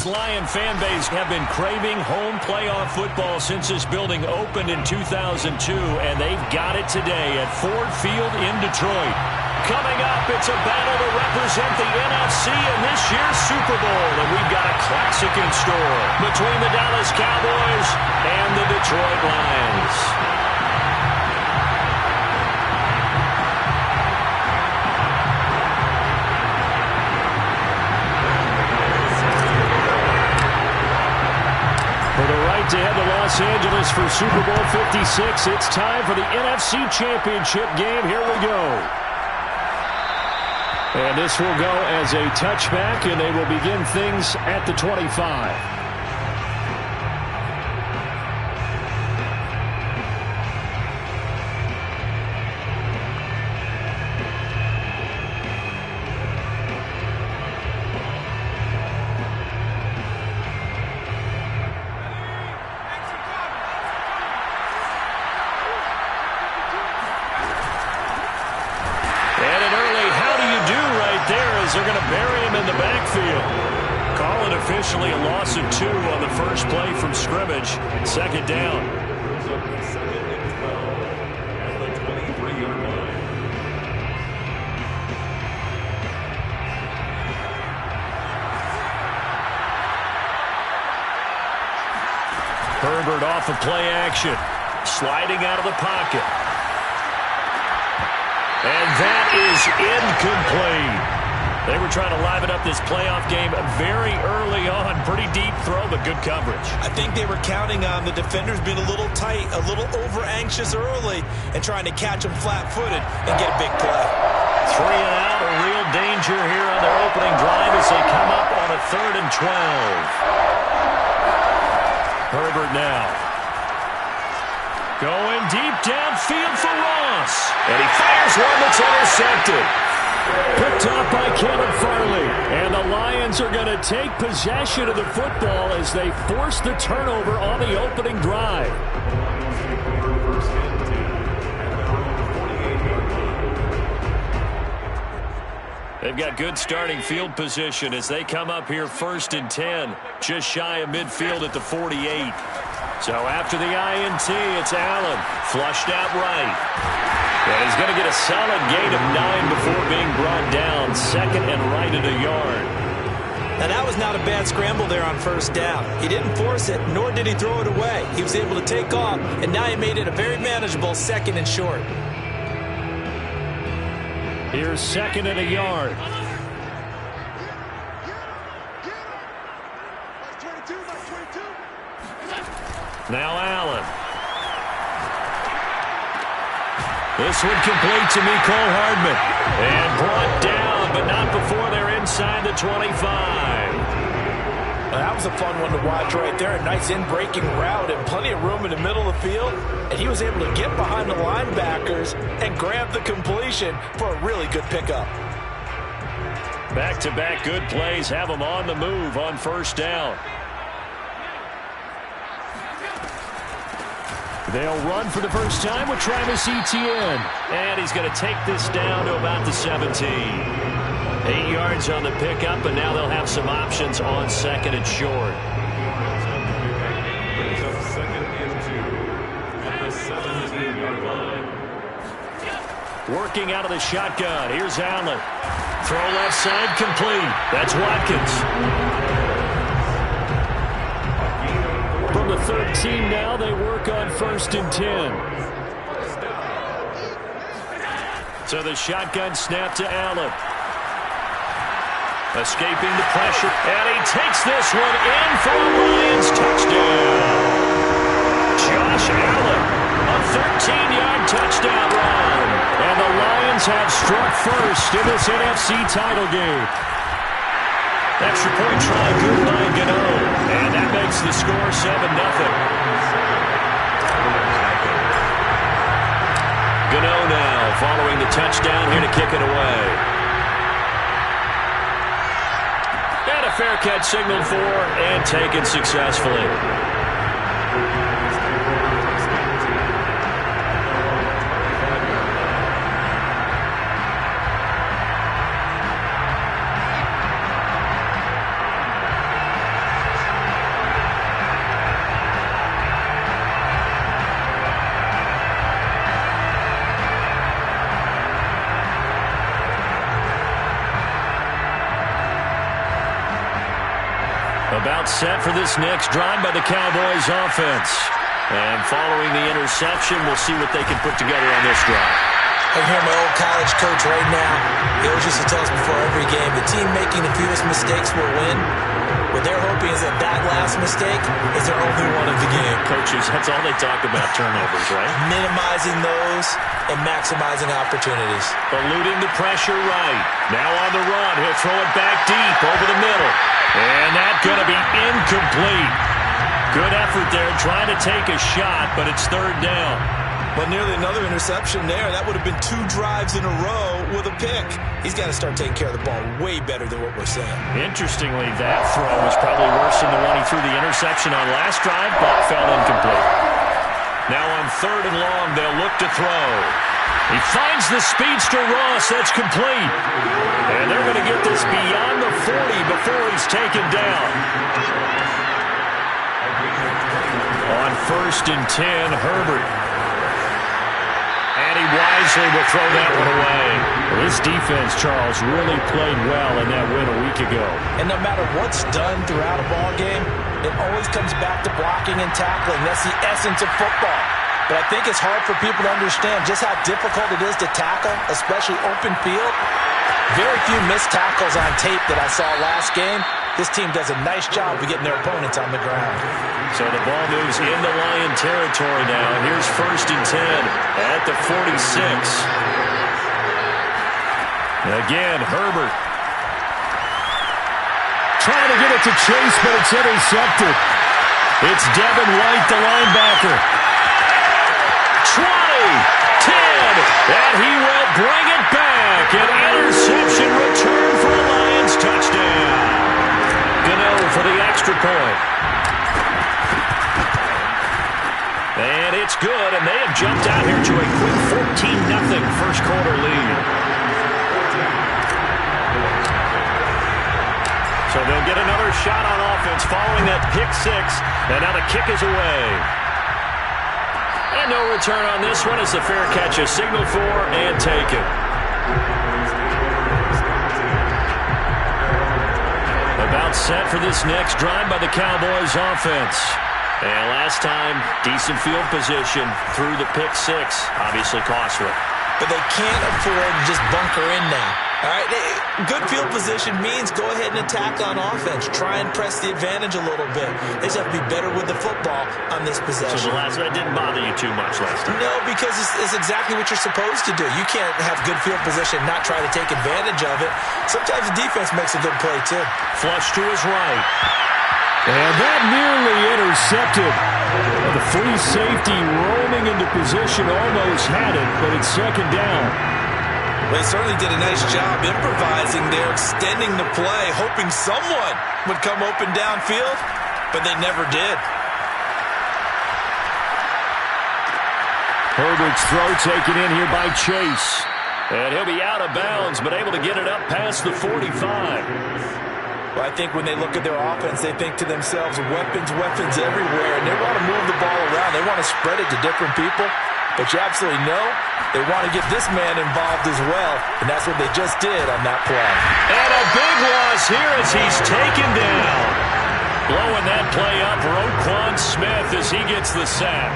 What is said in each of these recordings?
This Lion fan base have been craving home playoff football since this building opened in 2002, and they've got it today at Ford Field in Detroit. Coming up, it's a battle to represent the NFC in this year's Super Bowl, and we've got a classic in store between the Dallas Cowboys and the Detroit Lions. For the right to head to Los Angeles for Super Bowl 56, it's time for the NFC Championship game. Here we go. And this will go as a touchback, and they will begin things at the 25. They're going to bury him in the backfield. Call it officially a loss of 2 on the first play from scrimmage. Second down. Herbert off of play action. Sliding out of the pocket. And that is incomplete. They were trying to liven up this playoff game very early on. Pretty deep throw, but good coverage. I think they were counting on the defenders being a little tight, a little over-anxious early, and trying to catch them flat-footed and get a big play. 3 and out, a real danger here on their opening drive as they come up on a 3rd and 12. Herbert now. Going deep downfield for Ross. And he fires one that's intercepted. Picked up by Caleb Farley. And the Lions are going to take possession of the football as they force the turnover on the opening drive. They've got good starting field position as they come up here 1st and 10. Just shy of midfield at the 48. So after the INT, it's Allen. Flushed out right. And he's going to get a solid gain of 9 before being brought down. 2nd and right at a yard. Now that was not a bad scramble there on 1st down. He didn't force it, nor did he throw it away. He was able to take off, and now he made it a very manageable 2nd and short. Here's 2nd and a yard. Now Allen. This one complete to Mecole Hardman. And brought down, but not before they're inside the 25. Well, that was a fun one to watch right there. A nice in-breaking route and plenty of room in the middle of the field. And he was able to get behind the linebackers and grab the completion for a really good pickup. Back-to-back good plays have them on the move on 1st down. They'll run for the first time with Travis Etienne. And he's going to take this down to about the 17. 8 yards on the pickup, and now they'll have some options on 2nd and short. Working out of the shotgun. Here's Allen. Throw left side complete. That's Watkins. From the 13 now, they work on 1st and 10. So the shotgun snap to Allen. Escaping the pressure, and he takes this one in for a Lions touchdown. Josh Allen, a 13-yard touchdown run. And the Lions have struck first in this NFC title game. Extra point try good by Gano. And that makes the score 7-0. Gano now following the touchdown here to kick it away. And a fair catch signaled for and taken successfully. About set for this next drive by the Cowboys offense. And following the interception, we'll see what they can put together on this drive. I hear my old college coach right now. He always used to tell us before every game, the team making the fewest mistakes will win. What they're hoping is that that last mistake is their only one of the game. Coaches, that's all they talk about, turnovers, right? Minimizing those and maximizing opportunities. Eluding the pressure right. Now on the run. He'll throw it back deep over the middle. And that's going to be incomplete. Good effort there trying to take a shot, but it's third down. But nearly another interception there. That would have been 2 drives in a row with a pick. He's got to start taking care of the ball way better than what we're saying. Interestingly, that throw was probably worse than the one he threw the interception on last drive, but fell incomplete. Now on third and long, they'll look to throw. He finds the speedster Ross. That's complete. And they're going to get this beyond the 40 before he's taken down. On first and 10, Herbert. And he wisely will throw that one away. Well, this defense, Charles, really played well in that win a week ago. And no matter what's done throughout a ball game, it always comes back to blocking and tackling. That's the essence of football. But I think it's hard for people to understand just how difficult it is to tackle, especially open field. Very few missed tackles on tape that I saw last game. This team does a nice job of getting their opponents on the ground. So the ball moves into Lion territory now. Here's first and 10 at the 46. Again, Herbert. Trying to get it to Chase, but it's intercepted. It's Devin White, the linebacker. 20, 10, and he will bring it back. An interception return for a Lions touchdown. Gano for the extra point. And it's good, and they have jumped out here to a quick 14-0 first quarter lead. So they'll get another shot on offense following that pick six, and now the kick is away. And no return on this one as the fair catch is signaled for and taken. About set for this next drive by the Cowboys offense. And last time, decent field position through the pick six. Obviously costly. But they can't afford to just bunker in now. All right, good field position means go ahead and attack on offense. Try and press the advantage a little bit. They just have to be better with the football on this possession. So that didn't bother you too much last time? No, because it's exactly what you're supposed to do. You can't have good field position and not try to take advantage of it. Sometimes the defense makes a good play, too. Flush to his right. And that nearly intercepted. The free safety roaming into position almost had it, but it's second down. They certainly did a nice job improvising there, extending the play, hoping someone would come open downfield, but they never did. Herbert's throw taken in here by Chase. And he'll be out of bounds, but able to get it up past the 45. Well, I think when they look at their offense, they think to themselves, weapons everywhere, and they want to move the ball around. They want to spread it to different people, but you absolutely know they want to get this man involved as well, and that's what they just did on that play. And a big loss here as he's taken down. Blowing that play up, Roquan Smith as he gets the sack.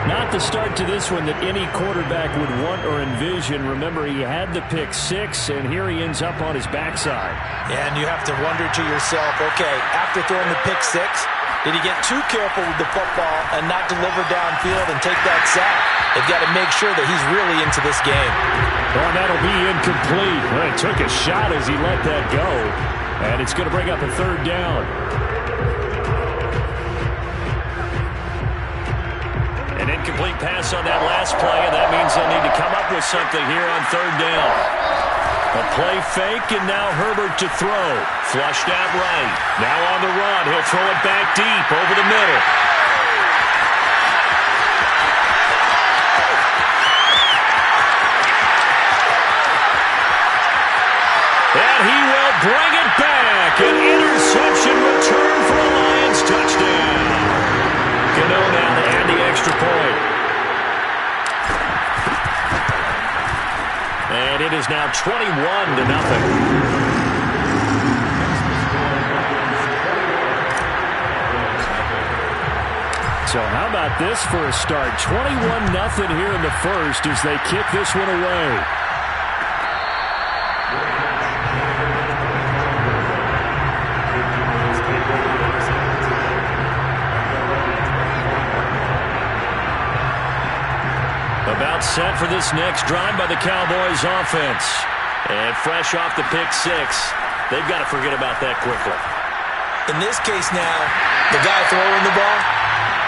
Not the start to this one that any quarterback would want or envision. Remember, he had the pick six, and here he ends up on his backside. And you have to wonder to yourself, okay, after throwing the pick six, did he get too careful with the football and not deliver downfield and take that sack? They've got to make sure that he's really into this game. Well, that'll be incomplete. Well, he took a shot as he let that go, and it's going to bring up a third down. An incomplete pass on that last play, and that means they'll need to come up with something here on third down. A play fake, and now Herbert to throw. Flushed out right. Now on the run. He'll throw it back deep over the middle. And he will bring it back. An interception return for a Lions touchdown. Gano now to add the extra point. And it is now 21-0. So how about this for a start? 21-0 here in the first as they kick this one away. About set for this next drive by the Cowboys offense. And fresh off the pick six, they've got to forget about that quickly. In this case now, the guy throwing the ball,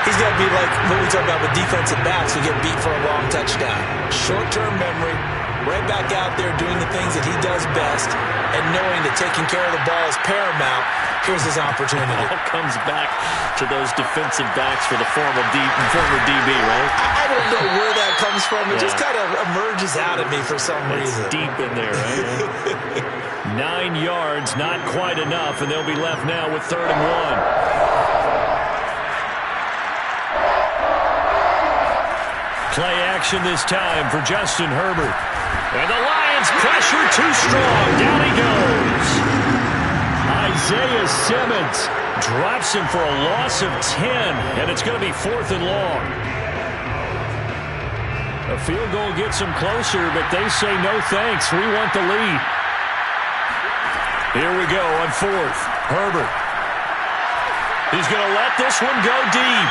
he's got to be like what we talk about with defensive backs who get beat for a long touchdown. Short-term memory, right back out there doing the things that he does best, and knowing that taking care of the ball is paramount. Here's his opportunity. It all comes back to those defensive backs for the former DB, right? I don't know where that comes from. It just kind of emerges out of me for some reason. Deep in there, right? 9 yards, not quite enough, and they'll be left now with 3rd and 1. Play action this time for Justin Herbert. And the Lions pressure too strong. Down he goes. Isaiah Simmons drops him for a loss of 10, and it's going to be 4th and long. A field goal gets them closer, but they say no thanks. We want the lead. Here we go on 4th. Herbert. He's going to let this one go deep.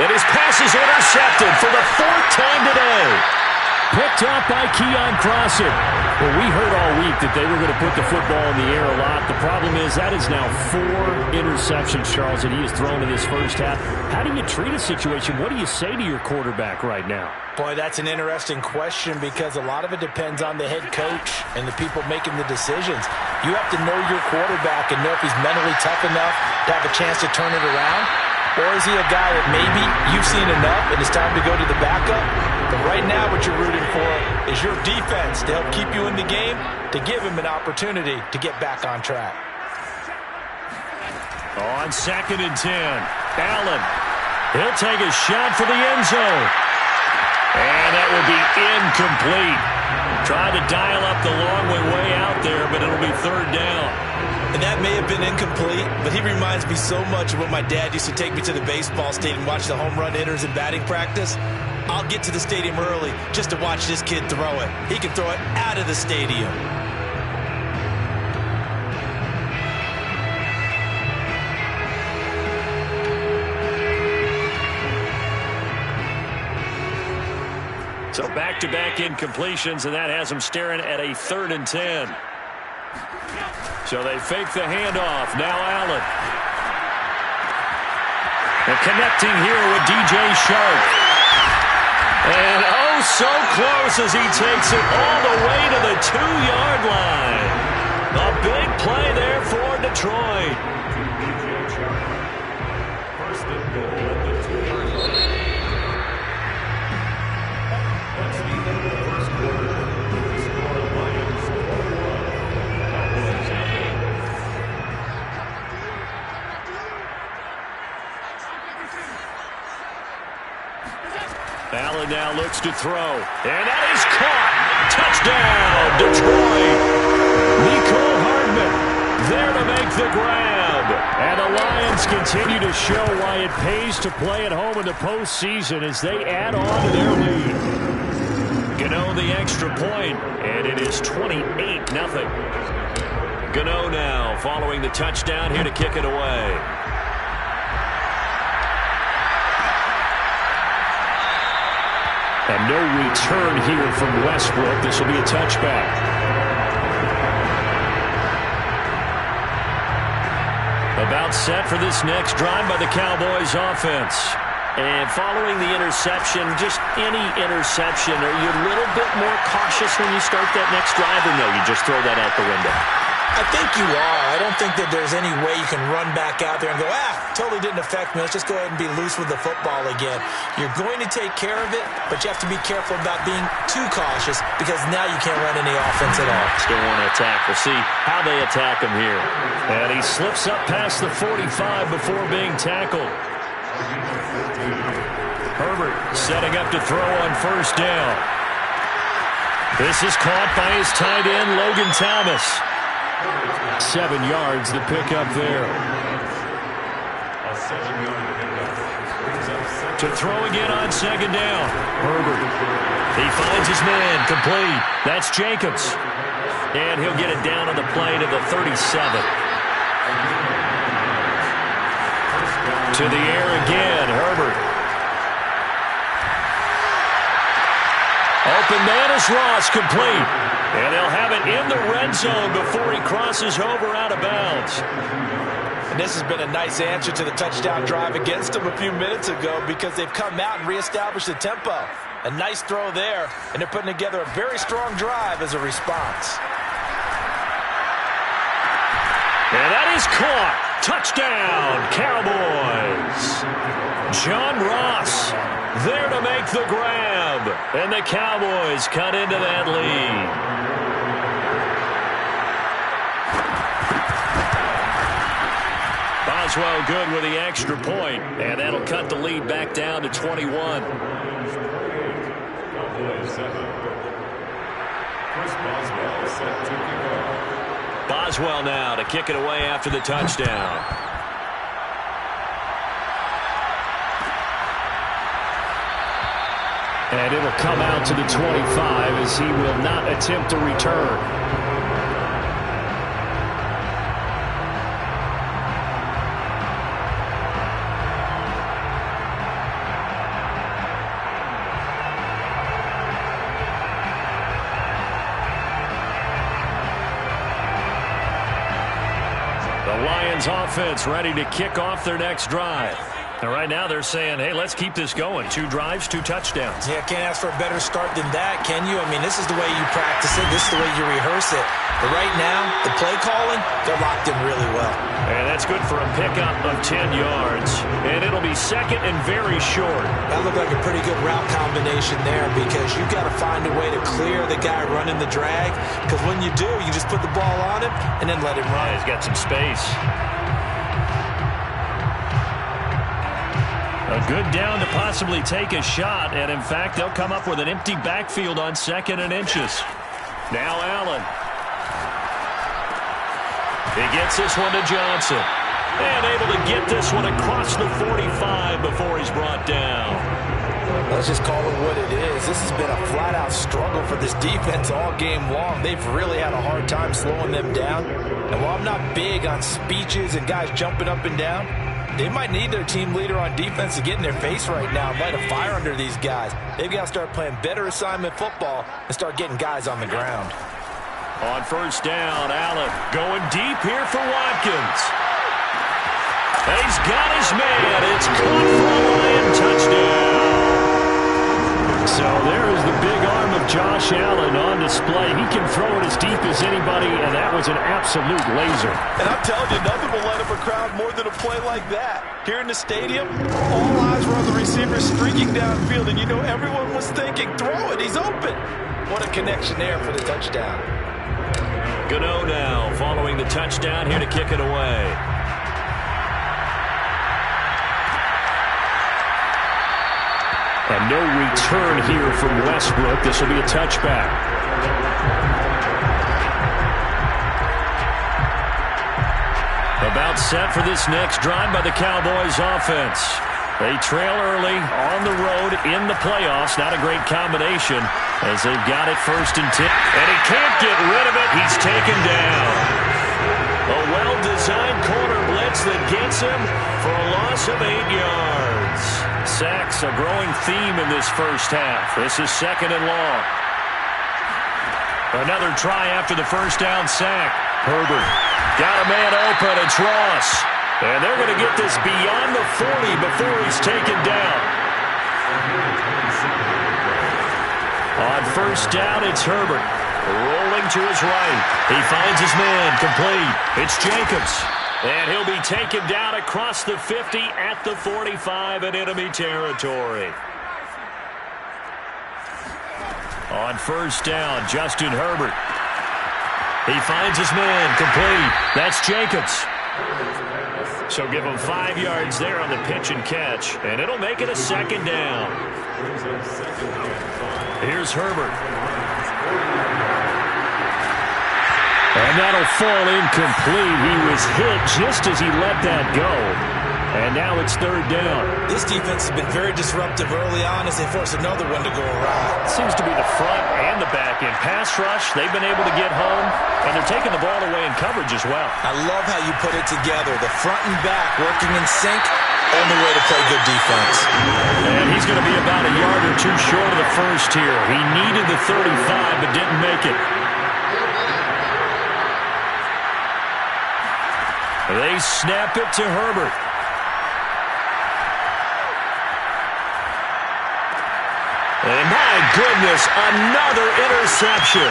And his pass is intercepted for the 4th time today. Picked up by Keon Crossen. Well, we heard all week that they were going to put the football in the air a lot. The problem is that is now 4 interceptions, Charles, that he has thrown in this first half. How do you treat a situation? What do you say to your quarterback right now? Boy, that's an interesting question because a lot of it depends on the head coach and the people making the decisions. You have to know your quarterback and know if he's mentally tough enough to have a chance to turn it around. Or is he a guy that maybe you've seen enough and it's time to go to the backup? But right now what you're rooting for is your defense to help keep you in the game, to give him an opportunity to get back on track. On 2nd and 10, Allen. He'll take a shot for the end zone. And that will be incomplete. Tried to dial up the long way out there, but it'll be 3rd down. And that may have been incomplete, but he reminds me so much of when my dad used to take me to the baseball stadium and watch the home run hitters in batting practice. I'll get to the stadium early just to watch this kid throw it. He can throw it out of the stadium. So back-to-back incompletions, and that has them staring at a 3rd and 10. So they fake the handoff. Now Allen. And connecting here with DJ Shark. And oh, so close as he takes it all the way to the 2-yard line. A big play there for Detroit. First and goal at the 2-yard line. Let's begin the first quarter. The score Lions 41. Allen now looks to throw. And that is caught. Touchdown, Detroit. Mecole Hardman there to make the grab. And the Lions continue to show why it pays to play at home in the postseason as they add on to their lead. Gano the extra point, and it is 28-0. Gano now following the touchdown here to kick it away. And no return here from Westbrook. This will be a touchback. About set for this next drive by the Cowboys offense. And following the interception, just any interception, are you a little bit more cautious when you start that next drive, or no, you just throw that out the window? I think you are. I don't think that there's any way you can run back out there and go, totally didn't affect me. Let's just go ahead and be loose with the football again. You're going to take care of it, but you have to be careful about being too cautious because now you can't run any offense at all. Still want to attack. We'll see how they attack him here. And he slips up past the 45 before being tackled. Herbert setting up to throw on 1st down. This is caught by his tight end, Logan Thomas. 7 yards to pick up there. A 7-yard pickup brings up 7. To throw again on second down. Herbert. He finds his man, complete. That's Jacobs. And he'll get it down on the play to the 37. To the air again, Herbert. Open man is Ross, complete. And they'll have it in the red zone before he crosses over out of bounds. And this has been a nice answer to the touchdown drive against them a few minutes ago because they've come out and reestablished the tempo. A nice throw there, and they're putting together a very strong drive as a response. And that is caught. Touchdown, Cowboys. John Ross there to make the grab. And the Cowboys cut into that lead. Boswell good with the extra point, and that'll cut the lead back down to 21. Boswell now to kick it away after the touchdown. And it'll come out to the 25 as he will not attempt to return. Offense ready to kick off their next drive. And right now they're saying, hey, let's keep this going. 2 drives, 2 touchdowns. Yeah, can't ask for a better start than that, can you? I mean, this is the way you practice it. This is the way you rehearse it. But right now, the play calling, they're locked in really well. And that's good for a pickup of 10 yards. And it'll be second and very short. That looked like a pretty good route combination there because you've got to find a way to clear the guy running the drag. Because when you do, you just put the ball on him and then let him run. Yeah, he's got some space. A good down to possibly take a shot, and in fact, they'll come up with an empty backfield on 2nd and inches. Now Allen. He gets this one to Johnson. And able to get this one across the 45 before he's brought down. Let's just call it what it is. This has been a flat-out struggle for this defense all game long. They've really had a hard time slowing them down. And while I'm not big on speeches and guys jumping up and down, they might need their team leader on defense to get in their face right now and light a fire under these guys. They've got to start playing better assignment football and start getting guys on the ground. On first down, Allen going deep here for Watkins. And he's got his man. It's caught for a Lion touchdown. So there is the big arm of Josh Allen on display. He can throw it as deep as anybody, and that was an absolute laser. And I'm telling you, nothing will light up a crowd more than a play like that. Here in the stadium, all eyes were on the receiver streaking downfield, and you know everyone was thinking, throw it, he's open. What a connection there for the touchdown. Gano now following the touchdown here to kick it away. And no return here from Westbrook. This will be a touchback. About set for this next drive by the Cowboys offense. They trail early on the road in the playoffs. Not a great combination as they've got it 1st and 10. And he can't get rid of it. He's taken down. A well-designed corner blitz that gets him for a loss of 8 yards. Sacks, a growing theme in this first half. This is 2nd and long. Another try after the first down sack. Herbert got a man open. It's Ross. And they're going to get this beyond the 40 before he's taken down. On first down, it's Herbert. Rolling to his right. He finds his man, complete. It's Jacobs. And he'll be taken down across the 50 at the 45 in enemy territory. On first down, Justin Herbert. He finds his man, complete. That's Jacobs. So give him 5 yards there on the pitch and catch. And it'll make it a 2nd down. Here's Herbert. And that'll fall incomplete. He was hit just as he let that go. And now it's third down. This defense has been very disruptive early on as they force another one to go awry. Seems to be the front and the back end. Pass rush, they've been able to get home, and they're taking the ball away in coverage as well. I love how you put it together. The front and back working in sync. Only way to play good defense. And he's going to be about a yard or two short of the first here. He needed the 35, but didn't make it. They snap it to Herbert. And my goodness, another interception.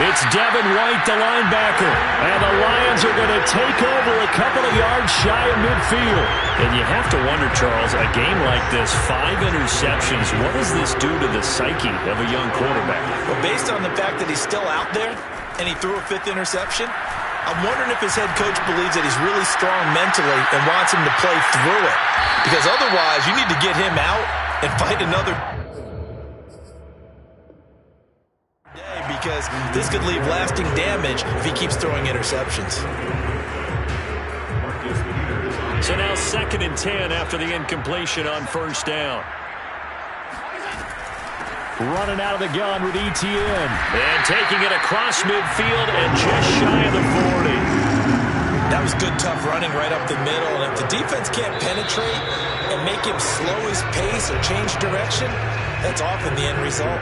It's Devin White, the linebacker. And the Lions are going to take over a couple of yards shy of midfield. And you have to wonder, Charles, a game like this, 5 interceptions, what does this do to the psyche of a young quarterback? Well, based on the fact that he's still out there and he threw a 5th interception, I'm wondering if his head coach believes that he's really strong mentally and wants him to play through it. Because otherwise, you need to get him out and fight another because this could leave lasting damage if he keeps throwing interceptions. So now 2nd and 10 after the incompletion on first down. Running out of the gun with Etienne. And taking it across midfield and just shy of the 40. That was good, tough running right up the middle. And if the defense can't penetrate and make him slow his pace or change direction, that's often the end result.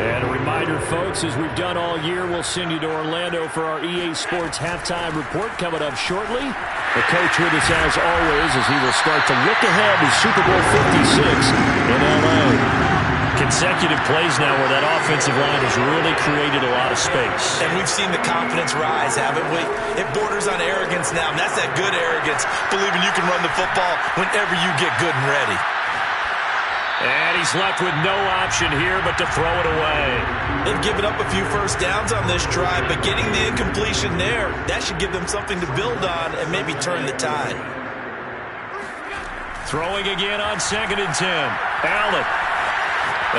And a reminder, folks, as we've done all year, we'll send you to Orlando for our EA Sports halftime report coming up shortly. The coach with us as always as he will start to look ahead to Super Bowl 56 in L.A. Consecutive plays now where that offensive line has really created a lot of space. And we've seen the confidence rise, haven't we? It borders on arrogance now, and that's that good arrogance, believing you can run the football whenever you get good and ready. And he's left with no option here but to throw it away. They've given up a few first downs on this drive, but getting the incompletion there, that should give them something to build on and maybe turn the tide. Throwing again on 2nd and 10. Allen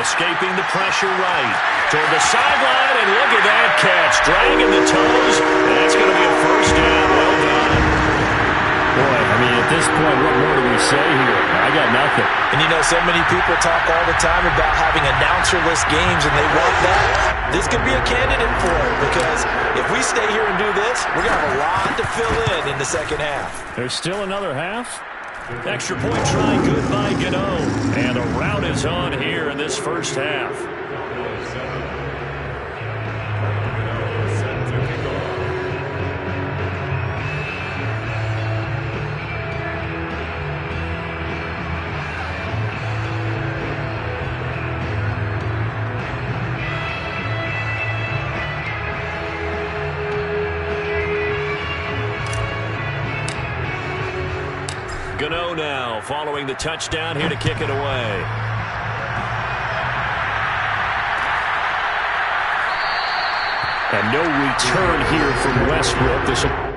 escaping the pressure right toward the sideline, and look at that catch. Dragging the toes, and that's going to be a first down. Well done. Boy, I mean, at this point, what more do we say here? I got nothing. And you know, so many people talk all the time about having announcer-less games, and they want that. This could be a candidate for it, because if we stay here and do this, we're going to have a lot to fill in the second half. There's still another half. Extra point try, good by Gano. And a rout is on here in this first half. Gano now following the touchdown here to kick it away. And no return here from Westbrook. This will